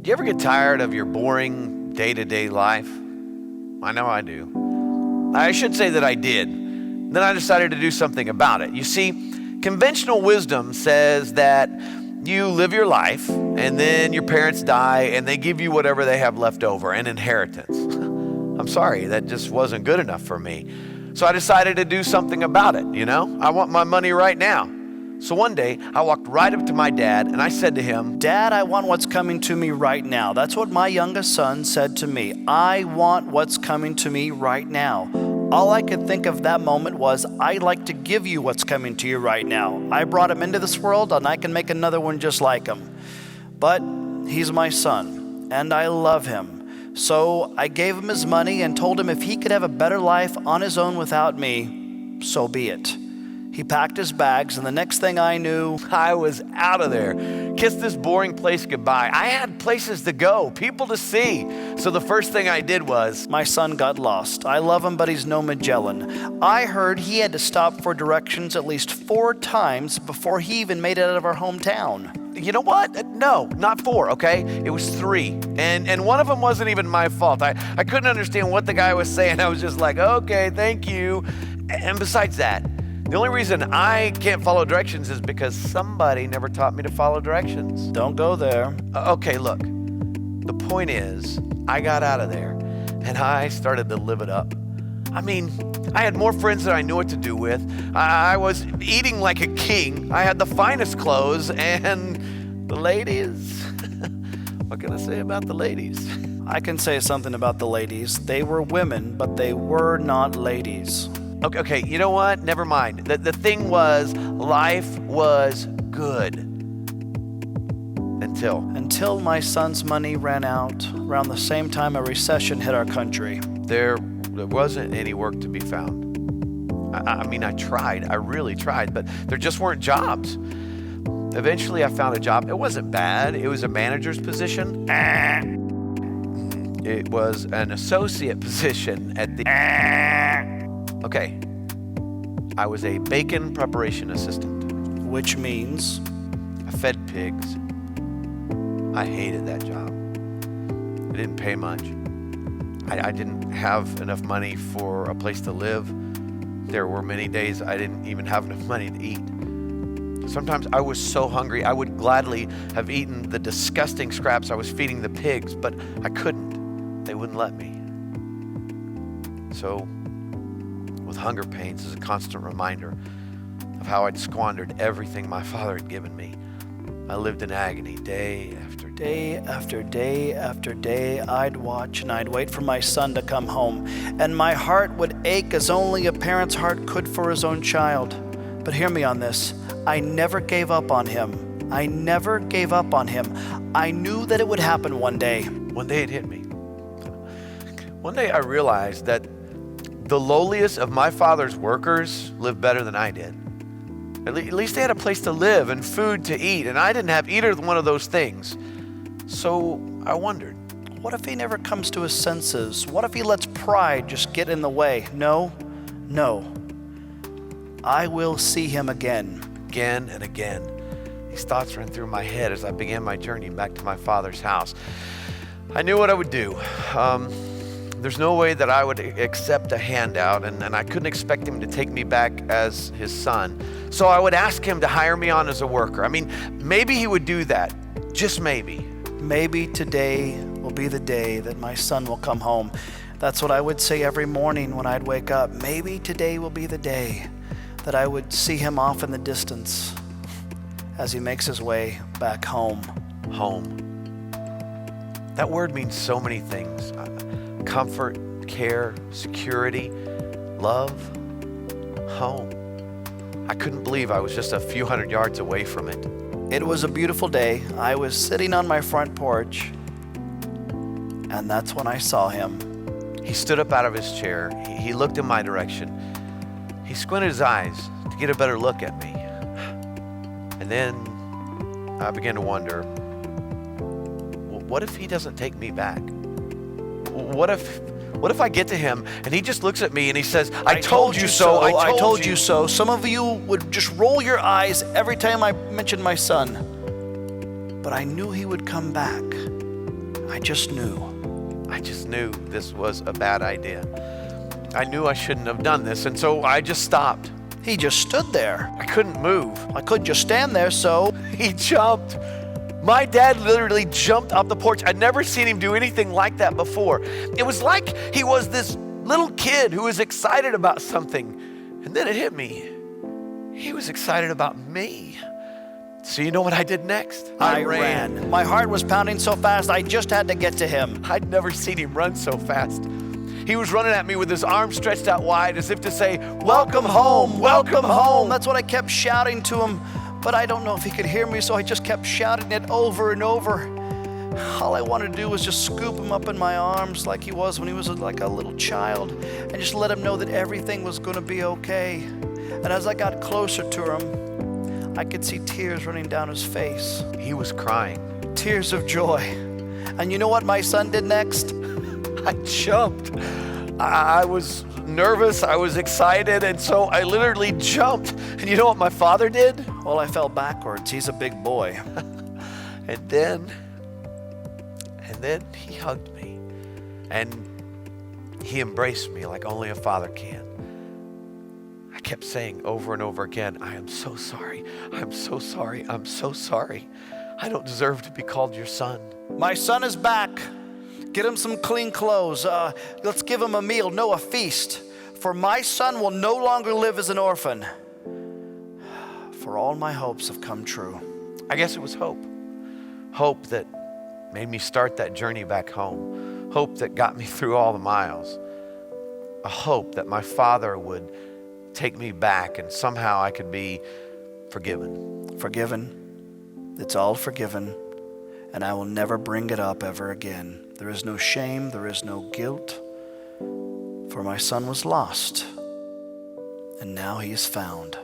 Do you ever get tired of your boring day-to-day life? I know I do. I should say that I did. Then I decided to do something about it. You see, conventional wisdom says that you live your life and then your parents die and they give you whatever they have left over, an inheritance. I'm sorry, that just wasn't good enough for me. So I decided to do something about it, I want my money right now. So one day, I walked right up to my dad and I said to him, Dad, I want what's coming to me right now. That's what my youngest son said to me. I want what's coming to me right now. All I could think of that moment was, I'd like to give you what's coming to you right now. I brought him into this world and I can make another one just like him. But he's my son and I love him. So I gave him his money and told him if he could have a better life on his own without me, so be it. He packed his bags, and the next thing I knew, I was out of there. Kissed this boring place goodbye. I had places to go, people to see. So the first thing I did was, my son got lost. I love him, but he's no Magellan. I heard he had to stop for directions at least 4 times before he even made it out of our hometown. You know what? No, not 4, okay? It was 3. And one of them wasn't even my fault. I couldn't understand what the guy was saying. I was just like, okay, thank you. And besides that, the only reason I can't follow directions is because somebody never taught me to follow directions. Don't go there. Okay, look. The point is, I got out of there and I started to live it up. I mean, I had more friends than I knew what to do with. I was eating like a king. I had the finest clothes and the ladies. What can I say about the ladies? I can say something about the ladies. They were women, but they were not ladies. Okay, you know what? Never mind. The thing was, life was good. Until my son's money ran out, around the same time a recession hit our country. There wasn't any work to be found. I mean, I tried. I really tried, but there just weren't jobs. Eventually, I found a job. It wasn't bad. It was a manager's position. It was an associate position at the... Okay, I was a bacon preparation assistant. Which means? I fed pigs. I hated that job. It didn't pay much. I didn't have enough money for a place to live. There were many days I didn't even have enough money to eat. Sometimes I was so hungry, I would gladly have eaten the disgusting scraps I was feeding the pigs, but I couldn't. They wouldn't let me. So, with hunger pains as a constant reminder of how I'd squandered everything my father had given me, I lived in agony day after day. Day after day after day, I'd watch and I'd wait for my son to come home, and my heart would ache as only a parent's heart could for his own child. But hear me on this. I never gave up on him. I never gave up on him. I knew that it would happen one day. One day it hit me. One day I realized that the lowliest of my father's workers lived better than I did. At least they had a place to live and food to eat, and I didn't have either one of those things. So I wondered, what if he never comes to his senses? What if he lets pride just get in the way? No. I will see him again. Again and again. These thoughts ran through my head as I began my journey back to my father's house. I knew what I would do. There's no way that I would accept a handout, and I couldn't expect him to take me back as his son. So I would ask him to hire me on as a worker. I mean, maybe he would do that. Just maybe. Maybe today will be the day that my son will come home. That's what I would say every morning when I'd wake up. Maybe today will be the day that I would see him off in the distance as he makes his way back home. Home. That word means so many things. Comfort, care, security, love, home. I couldn't believe I was just a few hundred yards away from it. It was a beautiful day. I was sitting on my front porch, and that's when I saw him. He stood up out of his chair. He looked in my direction. He squinted his eyes to get a better look at me. And then I began to wonder, what if he doesn't take me back? What if I get to him and he just looks at me and he says, I told you so, I told you so. Some of you would just roll your eyes every time I mentioned my son. But I knew he would come back. I just knew this was a bad idea. I knew I shouldn't have done this, and so I just stopped. He just stood there. I couldn't move. I couldn't just stand there, so He jumped. My dad literally jumped off the porch. I'd never seen him do anything like that before. It was like he was this little kid who was excited about something. And then it hit me. He was excited about me. So you know what I did next? I ran. My heart was pounding so fast, I just had to get to him. I'd never seen him run so fast. He was running at me with his arms stretched out wide as if to say, "Welcome home, welcome home." That's what I kept shouting to him, but I don't know if he could hear me, so I just kept shouting it over and over. All I wanted to do was just scoop him up in my arms like he was when he was like a little child and just let him know that everything was going to be okay. And as I got closer to him, I could see tears running down his face. He was crying. Tears of joy. And you know what my son did next? I jumped. I was nervous, I was excited, and so I literally jumped. And you know what my father did? Well, I fell backwards. He's a big boy. And then he hugged me. And he embraced me like only a father can. I kept saying over and over again, "I am so sorry. I'm so sorry. I'm so sorry. I don't deserve to be called your son." My son is back. Get him some clean clothes. Let's give him a meal, no, a feast. For my son will no longer live as an orphan. For all my hopes have come true. I guess it was hope. Hope that made me start that journey back home. Hope that got me through all the miles. A hope that my father would take me back and somehow I could be forgiven. Forgiven. It's all forgiven. And I will never bring it up ever again. There is no shame. There is no guilt. For my son was lost. And now he is found.